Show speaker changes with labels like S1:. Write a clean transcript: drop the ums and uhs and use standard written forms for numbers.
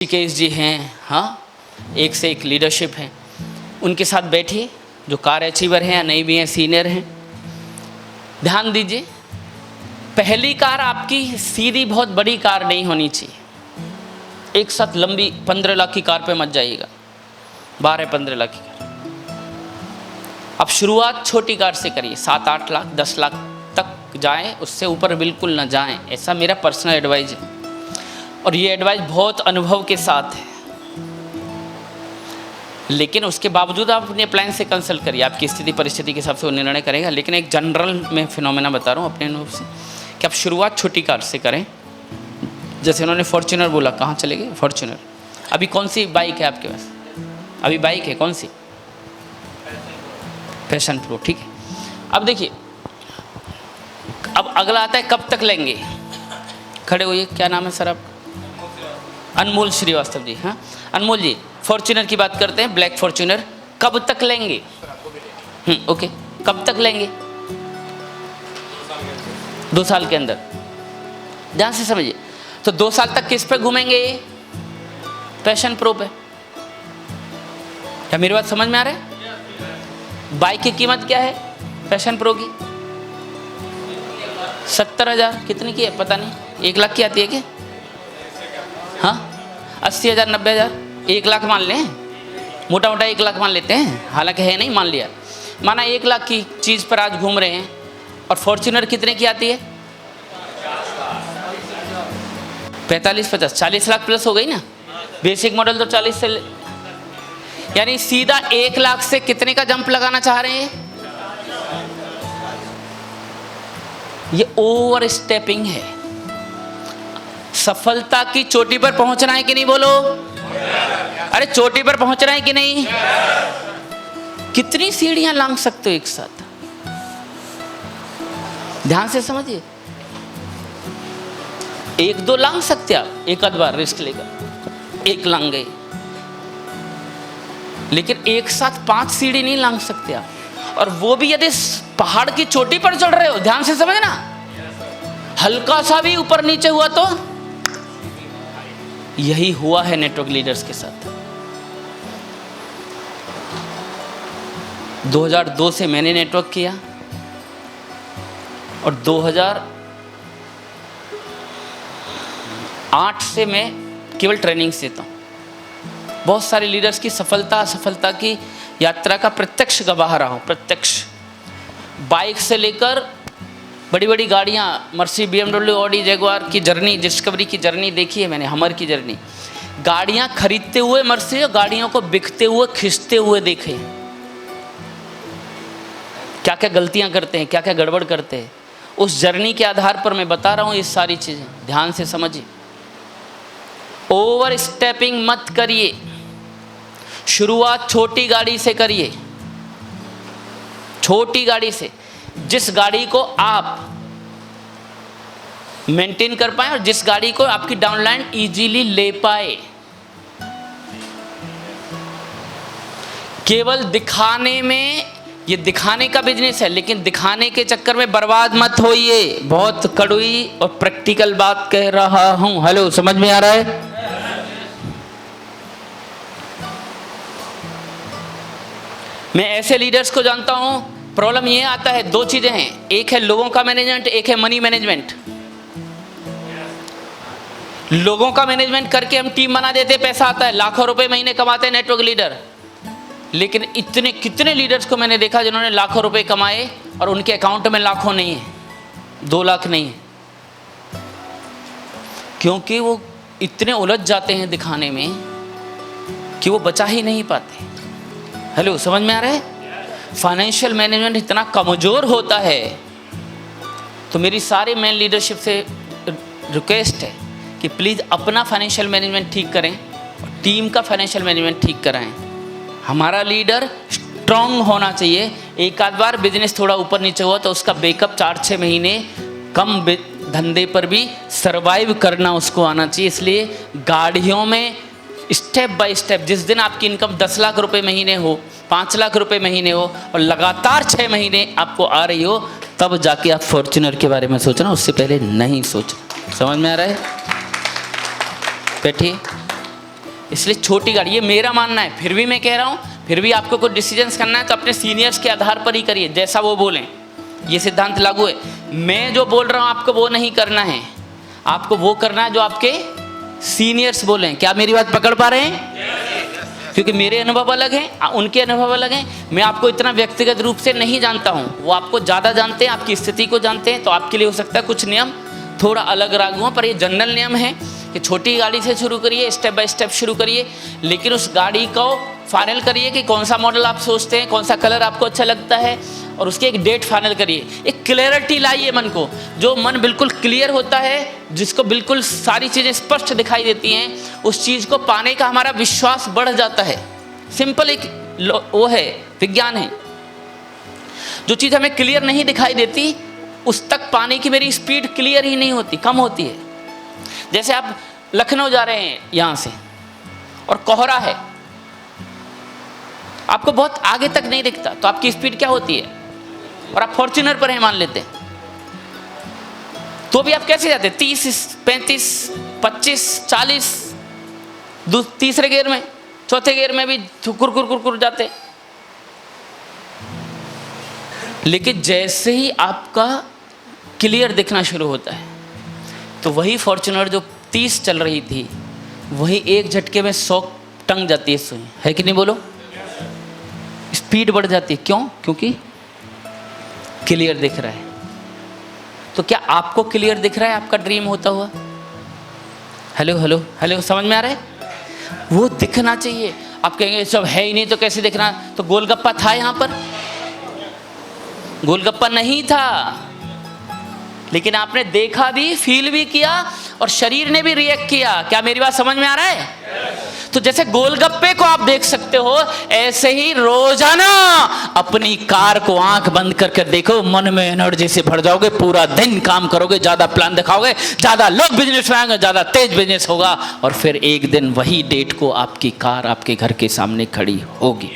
S1: ऋषिकेश जी हैं, हाँ, एक से एक लीडरशिप है, उनके साथ बैठिए, जो कार अचीवर हैं या नहीं भी हैं, सीनियर हैं। ध्यान दीजिए, पहली कार आपकी सीधी बहुत बड़ी कार नहीं होनी चाहिए। एक साथ लंबी 15 लाख की कार पे मत जाइएगा, 12-15 लाख की कार। अब शुरुआत छोटी कार से करिए, 7-8 लाख 10 लाख तक जाएं, उससे ऊपर बिल्कुल ना जाएं, ऐसा मेरा पर्सनल एडवाइस है। और ये एडवाइस बहुत अनुभव के साथ है, लेकिन उसके बावजूद आप अपने प्लान से कंसल्ट करिए, आपकी स्थिति परिस्थिति के हिसाब से वो निर्णय करेगा। लेकिन एक जनरल में फिनोमेना बता रहा हूँ अपने अनुभव से कि आप शुरुआत छोटी कार से करें। जैसे उन्होंने फॉर्च्यूनर बोला, कहाँ चले गए फॉर्च्यूनर? अभी कौन सी बाइक है आपके पास? अभी बाइक है कौन सी? पैशन प्रो, ठीक है। अब देखिए, अब अगला आता है कब तक लेंगे। खड़े होइए, क्या नाम है सर आपका? अनमोल श्रीवास्तव जी। हाँ अनमोल जी, फॉर्च्यूनर की बात करते हैं, ब्लैक फॉर्च्यूनर कब तक लेंगे? ओके, कब तक लेंगे? 2 साल के अंदर। ध्यान से समझिए, तो 2 साल तक किस पे घूमेंगे? पैशन प्रो पे। क्या मेरी बात समझ में आ रहा है? बाइक की कीमत क्या है पैशन प्रो की? 70,000। कितनी की है पता नहीं, 1 लाख की आती है क्या? हाँ 80,000 90,000, 1 लाख मान लें, मोटा मोटा 1 लाख मान लेते हैं, हालांकि है नहीं, मान लिया, माना 1 लाख की चीज़ पर आज घूम रहे हैं। और फॉर्च्यूनर कितने की आती है? 45-50, 40 लाख प्लस हो गई ना। बेसिक मॉडल तो 40 से यानी सीधा 1 लाख से कितने का जंप लगाना चाह रहे हैं? ये ओवर स्टेपिंग है। सफलता की चोटी पर पहुंचना है कि नहीं? बोलो, अरे चोटी पर पहुंचना है कि नहीं? कितनी सीढ़ियां लांघ सकते हो एक साथ? ध्यान से समझिए, 1-2 लांघ सकते आप, एक आध बार रिस्क लेकर 1 लांघ गए, लेकिन एक साथ 5 सीढ़ी नहीं लांघ सकते आप। और वो भी यदि पहाड़ की चोटी पर चढ़ रहे हो। ध्यान से समझना, हल्का सा भी ऊपर नीचे हुआ तो यही हुआ है नेटवर्क लीडर्स के साथ। 2002 से मैंने नेटवर्क किया और 2008 से मैं केवल ट्रेनिंग देता हूँ। बहुत सारे लीडर्स की सफलता असफलता की यात्रा का प्रत्यक्ष गवाह रहा हूँ। प्रत्यक्ष, बाइक से लेकर बड़ी बड़ी गाड़ियाँ, मर्सी, BMW, ऑडी, जगुआर की जर्नी, डिस्कवरी की जर्नी देखी है मैंने, हमर की जर्नी। गाड़ियाँ खरीदते हुए मर्सी, गाड़ियों को बिकते हुए, खींचते हुए देखे। क्या क्या गलतियाँ करते हैं, क्या क्या गड़बड़ करते हैं, उस जर्नी के आधार पर मैं बता रहा हूँ ये सारी चीज़ें। ध्यान से समझिए, ओवर स्टेपिंग मत करिए, शुरुआत छोटी गाड़ी से करिए, छोटी गाड़ी से। जिस गाड़ी को आप मेंटेन कर पाए और जिस गाड़ी को आपकी डाउनलाइन इजीली ले पाए। केवल दिखाने में, ये दिखाने का बिजनेस है, लेकिन दिखाने के चक्कर में बर्बाद मत होइए। बहुत कड़वी और प्रैक्टिकल बात कह रहा हूं। हेलो, समझ में आ रहा है? मैं ऐसे लीडर्स को जानता हूं, प्रॉब्लम ये आता है, 2 चीजें हैं, एक है लोगों का मैनेजमेंट, एक है मनी मैनेजमेंट। लोगों का मैनेजमेंट करके हम टीम बना देते, पैसा आता है, लाखों रुपए महीने कमाते हैं नेटवर्क लीडर। लेकिन इतने कितने लीडर्स को मैंने देखा जिन्होंने लाखों रुपए कमाए और उनके अकाउंट में लाखों नहीं है, 2 लाख नहीं है, क्योंकि वो इतने उलझ जाते हैं दिखाने में कि वो बचा ही नहीं पाते। हेलो, समझ में आ रहा है? फाइनेंशियल मैनेजमेंट इतना कमज़ोर होता है। तो मेरी सारे मेन लीडरशिप से रिक्वेस्ट है कि प्लीज़ अपना फाइनेंशियल मैनेजमेंट ठीक करें और टीम का फाइनेंशियल मैनेजमेंट ठीक कराएं। हमारा लीडर स्ट्रॉन्ग होना चाहिए। एक आध बार बिजनेस थोड़ा ऊपर नीचे हुआ तो उसका बैकअप 4-6 महीने कम धंधे पर भी सरवाइव करना उसको आना चाहिए। इसलिए गाड़ियों में स्टेप बाय स्टेप, जिस दिन आपकी इनकम 10 लाख रुपए महीने हो, 5 लाख रुपए महीने हो और लगातार 6 महीने आपको आ रही हो, तब जाके आप फॉर्च्यूनर के बारे में सोचना, उससे पहले नहीं सोचना। समझ में आ रहा है? बैठिए। इसलिए छोटी गाड़ी, ये मेरा मानना है, फिर भी मैं कह रहा हूँ, फिर भी आपको कुछ डिसीजंस करना है तो अपने सीनियर्स के आधार पर ही करिए, जैसा वो बोलें। ये सिद्धांत लागू है। मैं जो बोल रहा हूँ आपको वो नहीं करना है, आपको वो करना है जो आपके सीनियर्स बोलें। क्या मेरी बात पकड़ पा रहे हैं? क्योंकि मेरे अनुभव अलग हैं, उनके अनुभव अलग हैं। मैं आपको इतना व्यक्तिगत रूप से नहीं जानता हूँ, वो आपको ज़्यादा जानते हैं, आपकी स्थिति को जानते हैं। तो आपके लिए हो सकता है कुछ नियम थोड़ा अलग लागू हों, पर ये जनरल नियम है कि छोटी गाड़ी से शुरू करिए, स्टेप बाय स्टेप शुरू करिए, लेकिन उस गाड़ी को फाइनल करिए कि कौन सा मॉडल आप सोचते हैं, कौन सा कलर आपको अच्छा लगता है, और उसकी एक डेट फाइनल करिए। एक क्लैरिटी लाइए मन को। जो मन बिल्कुल क्लियर होता है, जिसको बिल्कुल सारी चीज़ें स्पष्ट दिखाई देती हैं, उस चीज़ को पाने का हमारा विश्वास बढ़ जाता है। सिंपल एक वो है, विज्ञान है। जो चीज़ हमें क्लियर नहीं दिखाई देती, उस तक पाने की मेरी स्पीड क्लियर ही नहीं होती, कम होती है। जैसे आप लखनऊ जा रहे हैं यहाँ से और कोहरा है, आपको बहुत आगे तक नहीं दिखता, तो आपकी स्पीड क्या होती है? और आप फॉर्च्यूनर पर हैं मान लेते हैं, तो भी आप कैसे जाते हैं? 30, 35, 25, 40, तीसरे गियर में, चौथे गियर में भी कुर कुर कुर कुर जाते। लेकिन जैसे ही आपका क्लियर दिखना शुरू होता है, तो वही फॉर्च्यूनर जो 30 चल रही थी, वही एक झटके में 100 टंग जाती है सुई, है कि नहीं? बोलो, स्पीड बढ़ जाती है। क्यों? क्योंकि क्लियर दिख रहा है। तो क्या आपको क्लियर दिख रहा है आपका ड्रीम होता हुआ? हेलो हेलो हेलो, समझ में आ रहा है? वो दिखना चाहिए। आप कहेंगे सब है ही नहीं तो कैसे दिखना? तो गोलगप्पा था यहाँ पर? गोलगप्पा नहीं था, लेकिन आपने देखा भी, फील भी किया, और शरीर ने भी रिएक्ट किया। क्या मेरी बात समझ में आ रहा है? तो जैसे गोलगप्पे को आप देख सकते हो, ऐसे ही रोजाना अपनी कार को आंख बंद करके देखो, मन में एनर्जी से भर जाओगे, पूरा दिन काम करोगे, ज्यादा प्लान दिखाओगे, ज्यादा लोग बिजनेस में आएंगे, ज्यादा तेज बिजनेस होगा, और फिर एक दिन वही डेट को आपकी कार आपके घर के सामने खड़ी होगी।